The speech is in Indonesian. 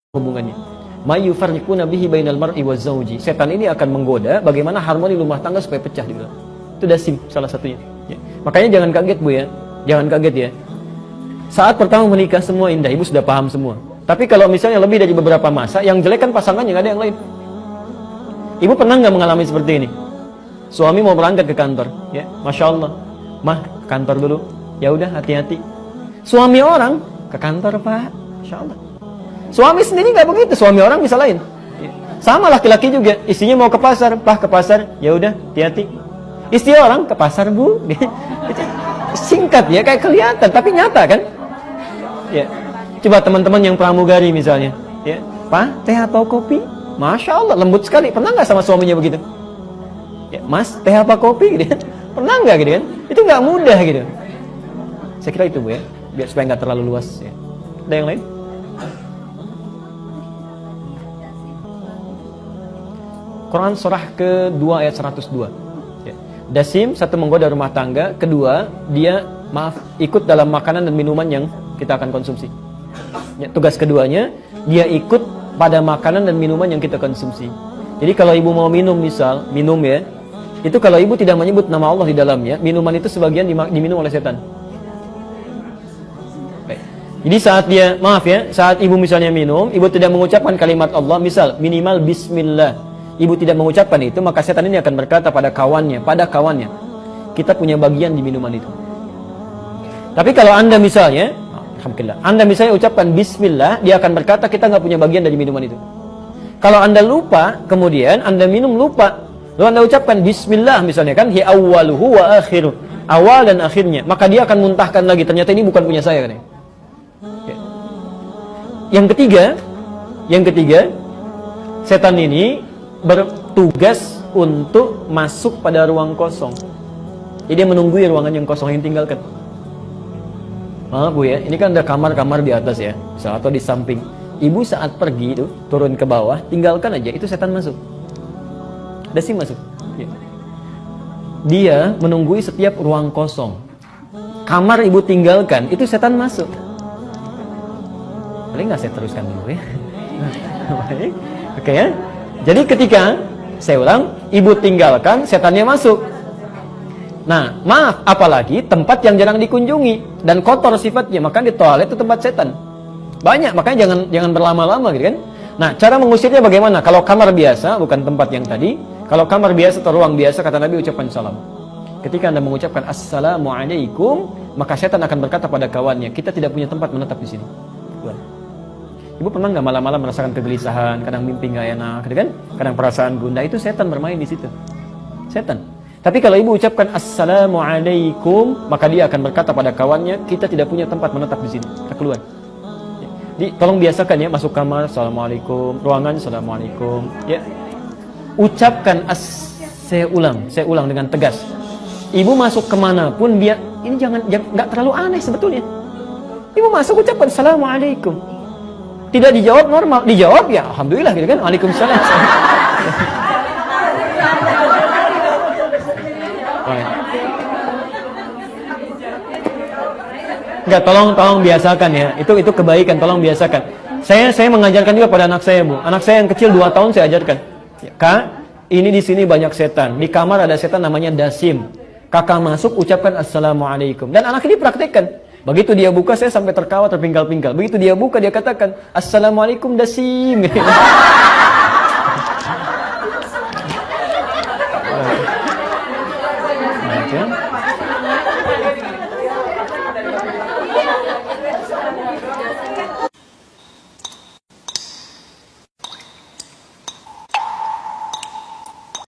hubungannya. May yufarriquna bihi bainal mar'i waz zauji. Setan ini akan menggoda bagaimana harmoni rumah tangga supaya pecah gitu. Itu dasim salah satunya. Ya. Makanya jangan kaget Bu ya. Jangan kaget ya. Saat pertama menikah semua indah, Ibu sudah paham semua. Tapi kalau misalnya lebih dari beberapa masa, yang jelek kan pasangannya, nggak ada yang lain. Ibu pernah nggak mengalami seperti ini? Suami mau berangkat ke kantor, ya, Masya Allah, mah kantor dulu. Ya udah, hati-hati. Suami orang ke kantor Pak, Masya Allah. Suami sendiri nggak begitu, suami orang bisa lain. Sama laki-laki juga, istrinya mau ke pasar, Pak ke pasar, ya udah, hati-hati. Istri orang ke pasar Bu, singkat ya, kayak kelihatan, tapi nyata kan? Ya, coba teman-teman yang pramugari misalnya, ya, Pak, teh atau kopi? Masya Allah, lembut sekali. Pernah nggak sama suaminya begitu? Ya, Mas, teh apa kopi? Gitu kan? Pernah nggak gitu kan? Itu nggak mudah gitu. Saya kira itu Bu ya, biar supaya nggak terlalu luas. Ya. Ada yang lain? Quran surah ke-2 ayat 102. Ya. Dasim, satu menggoda rumah tangga. Kedua, dia ikut dalam makanan dan minuman yang kita akan konsumsi. Ya, tugas keduanya, dia ikut pada makanan dan minuman yang kita konsumsi. Jadi kalau ibu mau minum misal, minum ya, itu kalau ibu tidak menyebut nama Allah di dalamnya, minuman itu sebagian diminum oleh setan. Baik. Jadi saat dia, maaf ya, saat ibu misalnya minum, ibu tidak mengucapkan kalimat Allah, misal minimal Bismillah, ibu tidak mengucapkan itu, maka setan ini akan berkata pada kawannya, kita punya bagian di minuman itu. Tapi kalau anda misalnya, alhamdulillah, anda misalnya ucapkan Bismillah, dia akan berkata kita nggak punya bagian dari minuman itu. Kalau anda lupa, kemudian anda minum lupa, lalu anda ucapkan Bismillah misalnya kan, hi awwaluhu wa akhiruh, awal dan akhirnya, maka dia akan muntahkan lagi, ternyata ini bukan punya saya kan. Ya. Yang ketiga, setan ini bertugas untuk masuk pada ruang kosong. Jadi dia menunggui ruangan yang kosong yang tinggalkan. Maaf Bu ya, ini kan ada kamar-kamar di atas ya, atau di samping. Ibu saat pergi itu turun ke bawah, tinggalkan aja, itu setan masuk. Dasim masuk. Ya. Dia menunggui setiap ruang kosong. Kamar ibu tinggalkan, itu setan masuk. Boleh nggak saya teruskan dulu ya? Baik. Oke ya. Jadi ketika, saya ulang, ibu tinggalkan, setannya masuk. Nah, maaf, apalagi tempat yang jarang dikunjungi dan kotor sifatnya, maka di toilet itu tempat setan. Banyak, makanya jangan berlama-lama gitu kan. Nah, cara mengusirnya bagaimana? Kalau kamar biasa, bukan tempat yang tadi, kalau kamar biasa atau ruang biasa, kata Nabi ucapkan salam. Ketika Anda mengucapkan Assalamualaikum, maka setan akan berkata pada kawannya, kita tidak punya tempat menetap di sini. Ibu pernah nggak malam-malam merasakan kegelisahan, kadang mimpi nggak enak, gitu kan? Kadang perasaan gundah, itu setan bermain di situ. Setan. Tapi kalau ibu ucapkan Assalamualaikum, maka dia akan berkata pada kawannya, kita tidak punya tempat menetap di sini. Kita keluar. Jadi tolong biasakan ya, masuk kamar Assalamualaikum, ruangan Assalamualaikum. Ya. Ucapkan saya ulang dengan tegas. Ibu masuk kemanapun, biar ini nggak terlalu aneh sebetulnya. Ibu masuk ucapkan Assalamualaikum. Tidak dijawab normal, dijawab ya alhamdulillah gitu kan. Waalaikumsalam. Enggak, tolong biasakan ya. Itu kebaikan, tolong biasakan. Saya mengajarkan juga pada anak saya, Bu. Anak saya yang kecil 2 tahun saya ajarkan. Ya, Kak, ini di sini banyak setan. Di kamar ada setan namanya Dasim. Kakak masuk ucapkan Assalamualaikum. Dan anak ini praktekkan. Begitu dia buka, saya sampai tertawa terpinggal-pinggal. Begitu dia buka, dia katakan Assalamualaikum Dasim.